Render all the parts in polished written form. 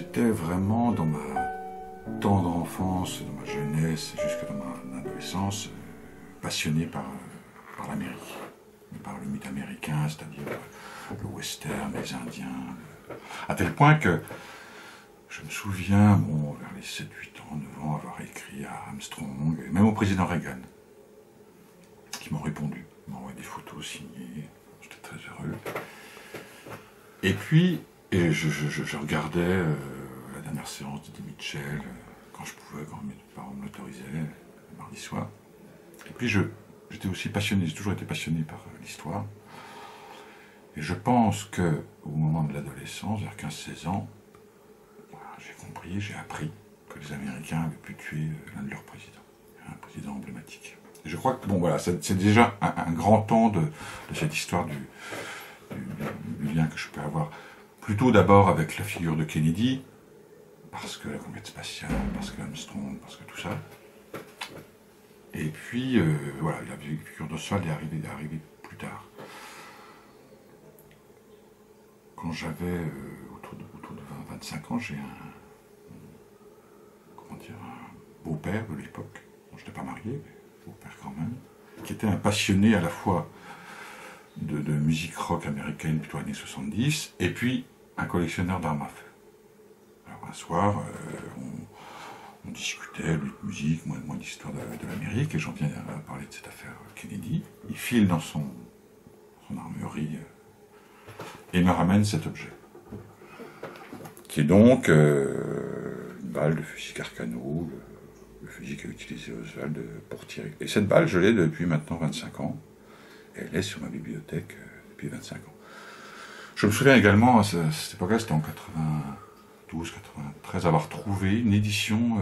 j'étais vraiment dans ma tendre enfance, dans ma jeunesse, jusque dans ma adolescence, passionné par l'Amérique, par le mythe américain, c'est-à-dire le western, les Indiens, à tel point que je me souviens, bon, vers les 7, 8 ans, 9 ans, avoir écrit à Armstrong, et même au président Reagan, qui m'ont répondu, m'ont envoyé des photos signées, j'étais très heureux. Et puis, je regardais la dernière séance d'Eddie Mitchell, quand je pouvais, quand mes parents me l'autorisaient, le mardi soir. Et puis j'étais aussi passionné, j'ai toujours été passionné par l'histoire. Et je pense qu'au moment de l'adolescence, vers 15-16 ans, j'ai compris, j'ai appris que les Américains avaient pu tuer l'un de leurs présidents, un président emblématique. Et je crois que bon, voilà, c'est déjà un grand temps de cette histoire du lien que je peux avoir, plutôt d'abord avec la figure de Kennedy, parce que la conquête spatiale, parce que Armstrong, parce que tout ça. Et puis, voilà, la figure d'Oswald est arrivée plus tard. Quand j'avais autour de 20-25 ans, j'ai un beau-père de l'époque, dont je n'étais pas marié, mais beau-père quand même, qui était un passionné à la fois de musique rock américaine, plutôt années 70, et puis un collectionneur d'armes à feu. Alors un soir, on discutait, lui de musique, moi d'histoire de l'Amérique, et j'en viens à parler de cette affaire Kennedy. Il file dans son armurerie et me ramène cet objet, qui est donc une balle de fusil Carcano, le fusil qu'a utilisé Oswald pour tirer. Et cette balle, je l'ai depuis maintenant 25 ans, et elle est sur ma bibliothèque depuis 25 ans. Je me souviens également, à cette époque-là, c'était en 92-93, avoir trouvé une édition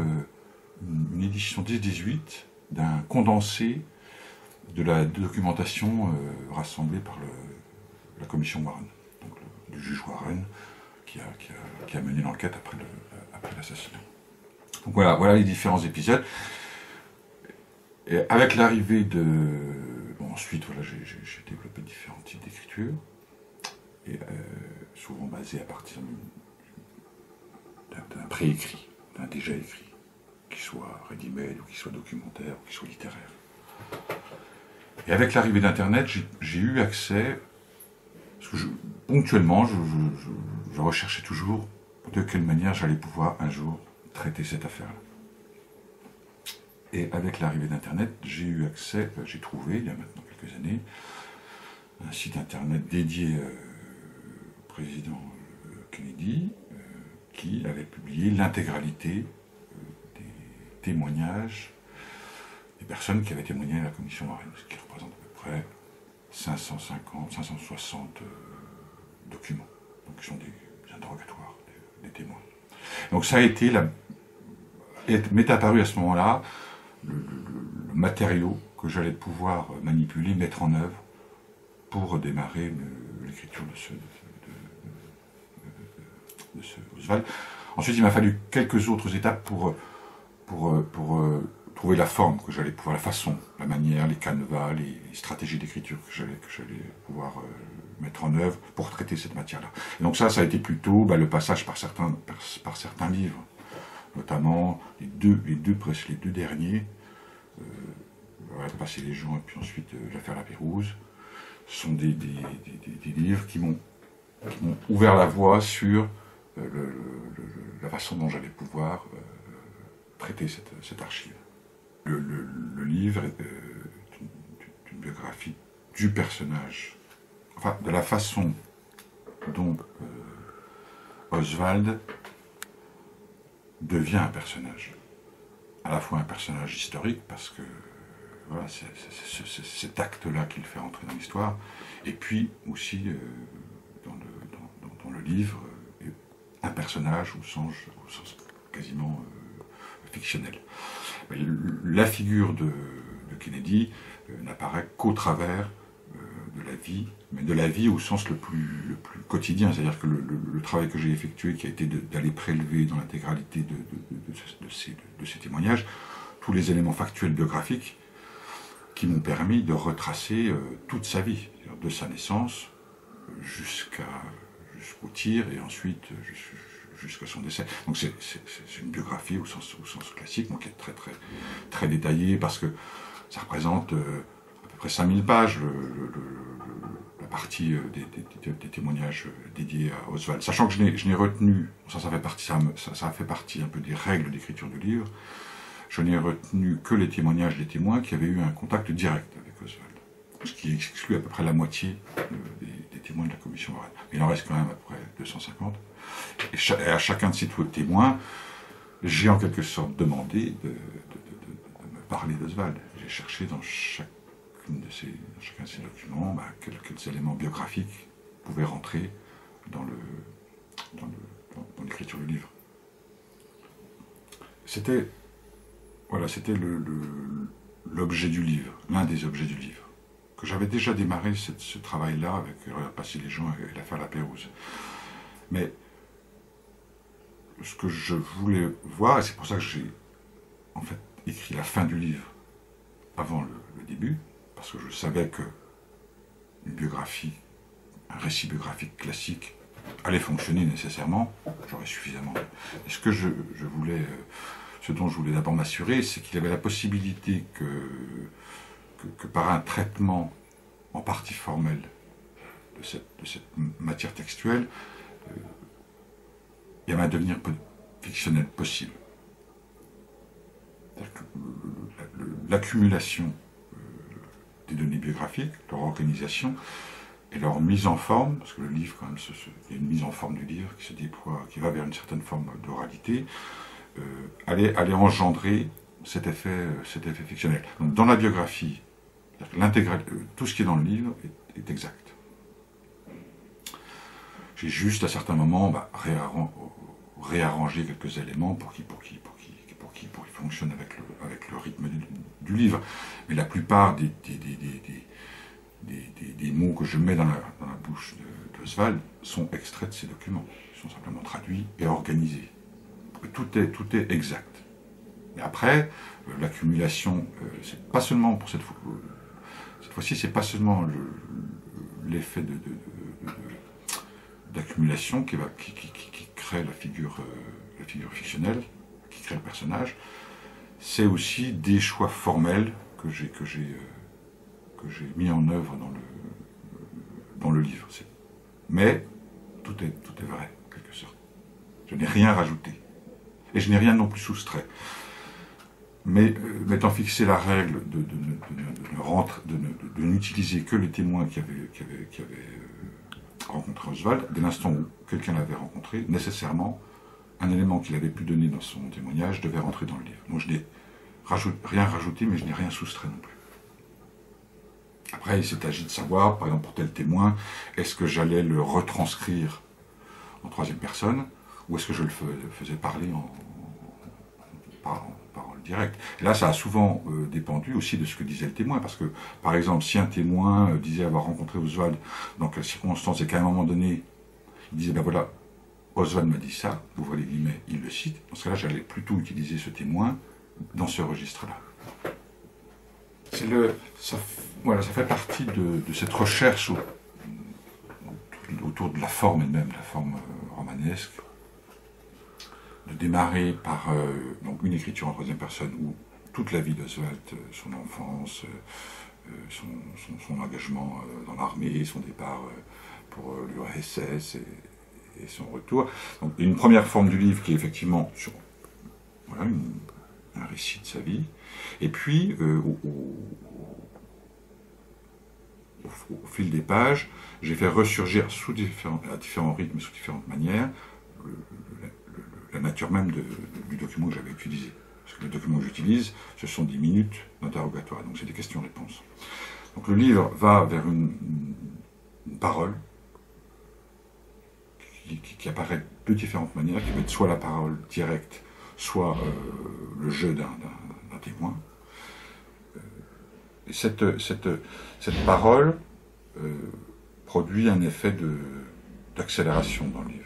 10-18 d'un condensé de la documentation rassemblée par la commission Warren, donc le juge Warren, qui a mené l'enquête après l'assassinat. Donc voilà les différents épisodes. Et avec l'arrivée de... Bon, ensuite, voilà, j'ai développé différents types d'écriture, et souvent basés à partir d'un préécrit, d'un déjà écrit, qui soit ready-made, ou qui soit documentaire, ou qui soit littéraire. Et avec l'arrivée d'Internet, j'ai eu accès, parce que ponctuellement, je recherchais toujours de quelle manière j'allais pouvoir un jour traiter cette affaire-là. Et avec l'arrivée d'Internet, j'ai eu accès, j'ai trouvé, il y a maintenant quelques années, un site Internet dédié au président Kennedy, qui avait publié l'intégralité des témoignages des personnes qui avaient témoigné à la commission Warren, ce qui représente à peu près 560 documents, donc qui sont des interrogatoires, des témoins. Donc ça a été, m'est apparu à ce moment-là le matériau que j'allais pouvoir manipuler, mettre en œuvre pour démarrer l'écriture de ce Oswald. Ensuite, il m'a fallu quelques autres étapes pour trouver la forme que j'allais pouvoir, la façon, la manière, les canevas, les stratégies d'écriture que j'allais pouvoir mettre en œuvre pour traiter cette matière-là. Et donc ça a été plutôt le passage par certains livres, notamment les deux derniers, Passer les gens et puis ensuite l'affaire La Pérouse, sont des livres qui m'ont ouvert la voie sur la façon dont j'allais pouvoir traiter cette archive. Le livre est une biographie du personnage, enfin de la façon dont Oswald devient un personnage, à la fois un personnage historique, parce que voilà, c'est cet acte-là qui le fait entrer dans l'histoire, et puis aussi dans le livre, un personnage au sens quasiment fictionnel. La figure de Kennedy n'apparaît qu'au travers de la vie, mais de la vie au sens le plus quotidien, c'est-à-dire que le travail que j'ai effectué, qui a été d'aller prélever dans l'intégralité de ces témoignages, tous les éléments factuels biographiques qui m'ont permis de retracer toute sa vie, de sa naissance jusqu'au tir, et ensuite jusqu'à son décès. Donc c'est une biographie au sens classique, donc qui est très détaillée, parce que ça représente à peu près 5000 pages, la partie des témoignages dédiés à Oswald. Sachant que je n'ai retenu, ça fait partie un peu des règles d'écriture du livre, je n'ai retenu que les témoignages des témoins qui avaient eu un contact direct avec Oswald. Ce qui exclut à peu près la moitié des témoins de la commission Warren. Mais il en reste quand même à peu près 250. Et à chacun de ces témoins, j'ai en quelque sorte demandé de me parler d'Oswald. J'ai cherché dans chacun de ces documents quels éléments biographiques pouvaient rentrer dans l'écriture du livre. C'était l'objet du livre, l'un des objets du livre. Que j'avais déjà démarré ce travail-là avec Passer les gens et l'affaire La Pérouse. Mais ce que je voulais voir, et c'est pour ça que j'ai en fait écrit la fin du livre avant le début, parce que je savais que une biographie, un récit biographique classique allait fonctionner nécessairement, j'aurais suffisamment. Et ce dont je voulais d'abord m'assurer, c'est qu'il y avait la possibilité que par un traitement en partie formel de cette matière textuelle, il y avait un devenir fictionnel possible. L'accumulation des données biographiques, leur organisation et leur mise en forme, parce que le livre, quand même, il y a une mise en forme du livre qui se déploie, qui va vers une certaine forme d'oralité, allait engendrer cet effet fictionnel. Donc, dans la biographie, tout ce qui est dans le livre est exact. J'ai juste, à certains moments, réarrangé quelques éléments pour qu'ils fonctionnent avec le rythme du livre. Mais la plupart des mots que je mets dans la bouche d'Oswald sont extraits de ces documents. Ils sont simplement traduits et organisés. Tout est exact. Mais après, l'accumulation, c'est pas seulement pour cette fois-ci, c'est pas seulement l'effet d'accumulation qui crée la figure fictionnelle, qui crée le personnage, c'est aussi des choix formels que j'ai mis en œuvre dans le livre. Mais tout est vrai, en quelque sorte. Je n'ai rien rajouté. Et je n'ai rien non plus soustrait. Mais m'étant fixé la règle de n'utiliser que les témoins qui avaient rencontré Oswald, dès l'instant où quelqu'un l'avait rencontré, nécessairement, un élément qu'il avait pu donner dans son témoignage devait rentrer dans le livre. Donc je n'ai rien rajouté, mais je n'ai rien soustrait non plus. Après, il s'est agi de savoir, par exemple pour tel témoin, est-ce que j'allais le retranscrire en troisième personne, ou est-ce que je le faisais parler en parole directe. Et là, ça a souvent dépendu aussi de ce que disait le témoin, parce que, par exemple, si un témoin disait avoir rencontré Oswald dans quelles circonstances, et qu'à un moment donné, il disait, ben voilà, Oswald m'a dit ça, ouvrez les guillemets, il le cite, dans ce cas-là, j'allais plutôt utiliser ce témoin dans ce registre-là. Ça fait partie de cette recherche autour de la forme elle-même, la forme romanesque, de démarrer par donc une écriture en troisième personne où toute la vie d'Oswald, son enfance, son engagement dans l'armée, son départ pour l'URSS et son retour. Donc une première forme du livre qui est effectivement sur un récit de sa vie, et puis au fil des pages, j'ai fait ressurgir à différents rythmes, sous différentes manières, la nature même du document que j'avais utilisé. Parce que le document que j'utilise, ce sont 10 minutes d'interrogatoire, donc c'est des questions-réponses. Donc le livre va vers une parole qui apparaît de différentes manières, qui peut être soit la parole directe, soit le jeu d'un témoin. Et cette parole produit un effet d'accélération dans le livre.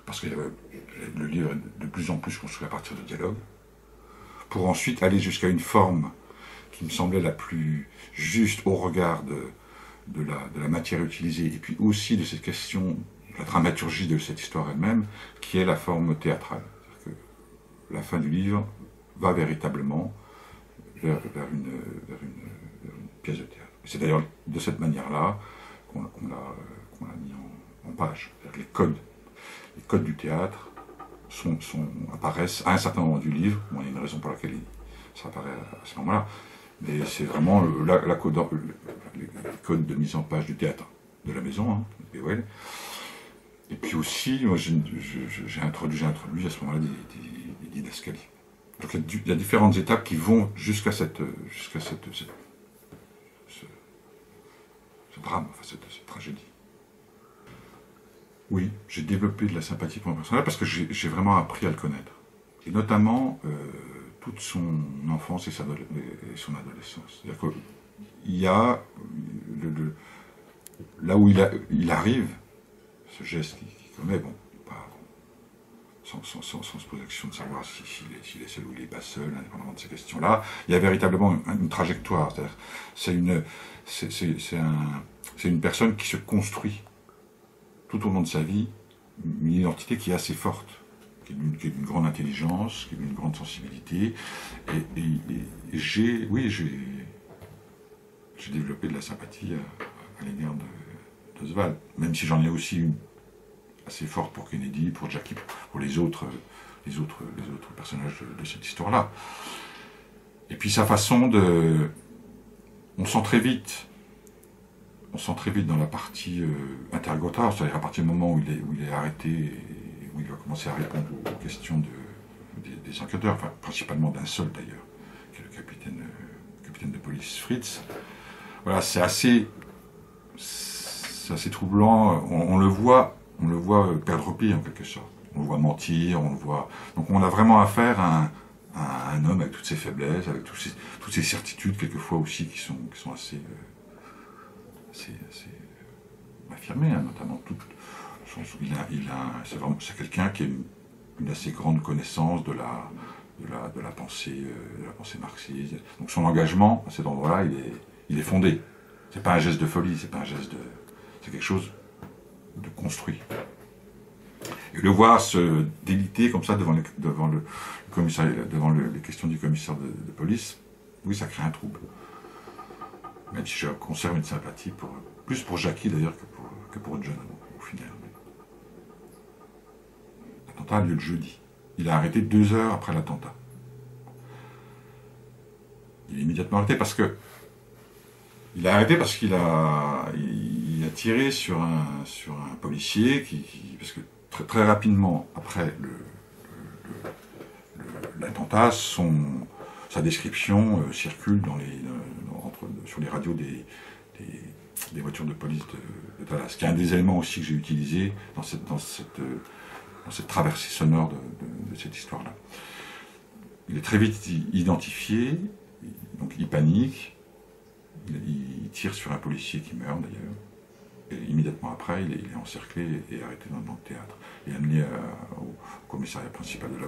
Parce que le livre est de plus en plus construit à partir de dialogues, pour ensuite aller jusqu'à une forme qui me semblait la plus juste au regard de la matière utilisée, et puis aussi de cette question la dramaturgie de cette histoire elle-même, qui est la forme théâtrale. C'est-à-dire que la fin du livre va véritablement vers une pièce de théâtre. C'est d'ailleurs de cette manière-là qu'on l'a mis en page. Les codes du théâtre apparaissent à un certain moment du livre. Bon, il y a une raison pour laquelle ça apparaît à ce moment-là. Mais c'est vraiment les codes de mise en page du théâtre de la maison, hein, Béouel. Et puis aussi, moi, j'ai introduit à ce moment-là des didascalies. Donc il y a différentes étapes qui vont jusqu'à ce drame, enfin cette tragédie. Oui, j'ai développé de la sympathie pour mon personnage parce que j'ai vraiment appris à le connaître. Et notamment toute son enfance et son adolescence. C'est-à-dire qu'il y a là où il arrive, ce geste qu'il commet, bon, pas, sans se poser la question de savoir s'il est seul ou il n'est pas seul, indépendamment de ces questions-là, il y a véritablement une trajectoire. C'est-à-dire, c'est une personne qui se construit tout au long de sa vie, une identité qui est assez forte, qui est d'une grande intelligence, qui est d'une grande sensibilité. Et j'ai développé de la sympathie à l'égard d'Oswald, même si j'en ai aussi une assez forte pour Kennedy, pour Jackie, pour les autres personnages de cette histoire-là. Et puis sa façon de... On sent très vite dans la partie interrogatoire, c'est-à-dire à partir du moment où il est arrêté et où il va commencer à répondre aux questions des enquêteurs, enfin principalement d'un seul d'ailleurs, qui est le capitaine de police Fritz. Voilà, c'est assez troublant. On le voit perdre pied en quelque sorte. On le voit mentir, on le voit. Donc on a vraiment affaire à un homme avec toutes ses faiblesses, avec toutes ses certitudes quelquefois aussi qui sont assez affirmées, hein, notamment c'est quelqu'un qui a une assez grande connaissance de la pensée marxiste. Donc son engagement à cet endroit-là, il est fondé. C'est pas un geste de folie, c'est quelque chose de construit. Et le voir se déliter comme ça devant le commissariat, devant les questions du commissaire de police, oui, ça crée un trouble. Même si je conserve une sympathie plus pour Jackie d'ailleurs que pour John au final. L'attentat a lieu le jeudi. Il a arrêté 2 heures après l'attentat. Il est immédiatement arrêté parce qu'il a tiré sur un policier parce que très rapidement après l'attentat, sa description circule sur les radios des voitures de police de Dallas, qui est un des éléments aussi que j'ai utilisé dans cette traversée sonore de cette histoire-là. Il est très vite identifié, donc il panique, il tire sur un policier qui meurt d'ailleurs, et immédiatement après il est encerclé et arrêté dans le théâtre, et amené au commissariat principal de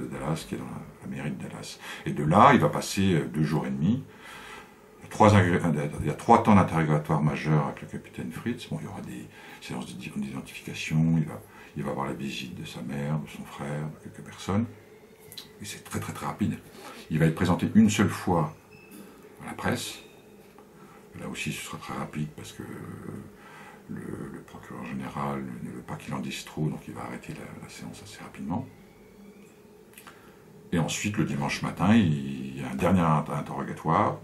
Dallas, qui est dans la mairie de Dallas. Et de là, il va passer 2 jours et demi. Il y a 3 temps d'interrogatoire majeurs avec le capitaine Fritz. Bon, il y aura des séances d'identification, il va avoir la visite de sa mère, de son frère, de quelques personnes. Et c'est très très très rapide. Il va être présenté une seule fois à la presse. Là aussi, ce sera très rapide parce que le procureur général ne veut pas qu'il en dise trop, donc il va arrêter la séance assez rapidement. Et ensuite, le dimanche matin, il y a un dernier interrogatoire.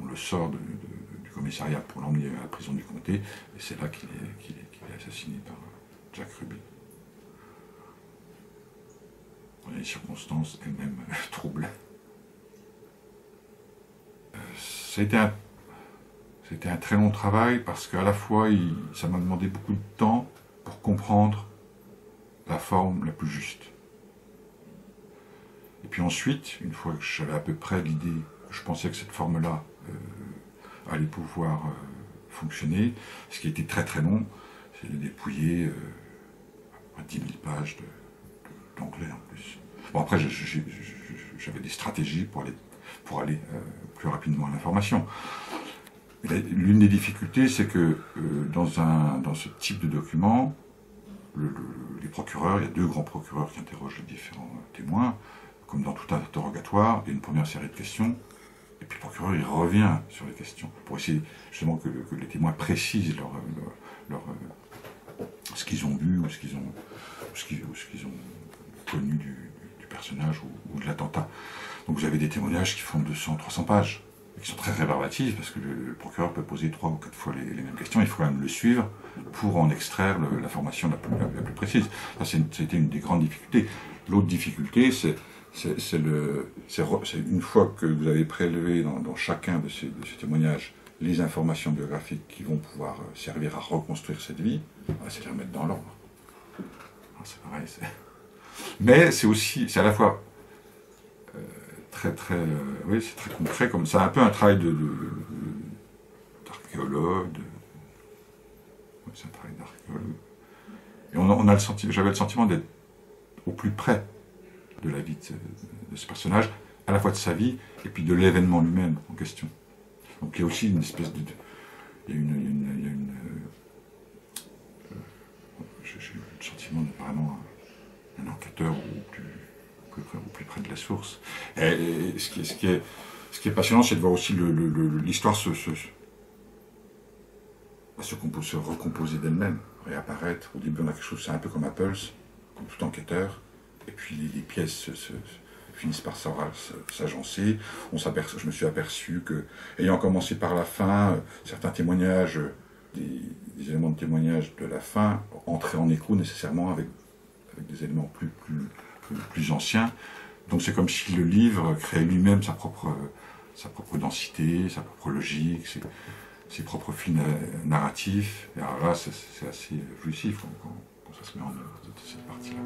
On le sort du commissariat pour l'emmener à la prison du comté, et c'est là qu'il est assassiné par Jack Ruby. Dans les circonstances elles-mêmes troublées. C'était un très long travail parce qu'à la fois, ça m'a demandé beaucoup de temps pour comprendre la forme la plus juste. Et puis ensuite, une fois que j'avais à peu près l'idée, je pensais que cette forme-là allait pouvoir fonctionner, ce qui était très très long, c'est de dépouiller 10 000 pages d'anglais en plus. Bon, après, j'avais des stratégies pour aller plus rapidement à l'information. L'une des difficultés, c'est que dans ce type de document, les procureurs, il y a deux grands procureurs qui interrogent les différents témoins, comme dans tout interrogatoire, il y a une première série de questions, et puis le procureur il revient sur les questions, pour essayer justement que les témoins précisent ce qu'ils ont vu ou ce qu'ils ont connu du personnage ou de l'attentat. Donc vous avez des témoignages qui font 200, 300 pages, et qui sont très rébarbatifs, parce que le procureur peut poser 3 ou 4 fois les mêmes questions, il faut quand même le suivre pour en extraire l'information la plus précise. Ça, c'était une des grandes difficultés. L'autre difficulté, c'est une fois que vous avez prélevé dans chacun de ces témoignages les informations biographiques qui vont pouvoir servir à reconstruire cette vie, c'est de les remettre dans l'ordre. C'est pareil. Mais c'est à la fois oui, c'est très concret, comme ça, un peu un travail d'archéologue. Oui, c'est un travail d'archéologue. Et j'avais le sentiment d'être au plus près de la vie de ce personnage, à la fois de sa vie et puis de l'événement lui-même en question. Donc il y a aussi une espèce de... J'ai eu le sentiment d'être vraiment un enquêteur au plus près de la source. Et ce qui est passionnant, c'est de voir aussi l'histoire se recomposer d'elle-même, réapparaître. Au début, on a quelque chose, c'est un peu comme Apples, comme tout enquêteur, et puis les pièces finissent par s'agencer. Je me suis aperçu que, ayant commencé par la fin, certains témoignages, des éléments de témoignage de la fin, entraient en écho nécessairement avec des éléments plus anciens. Donc c'est comme si le livre créait lui-même sa propre densité, sa propre logique, ses propres fils narratifs. Et alors là, c'est assez jouissif quand ça se met en œuvre, cette partie-là.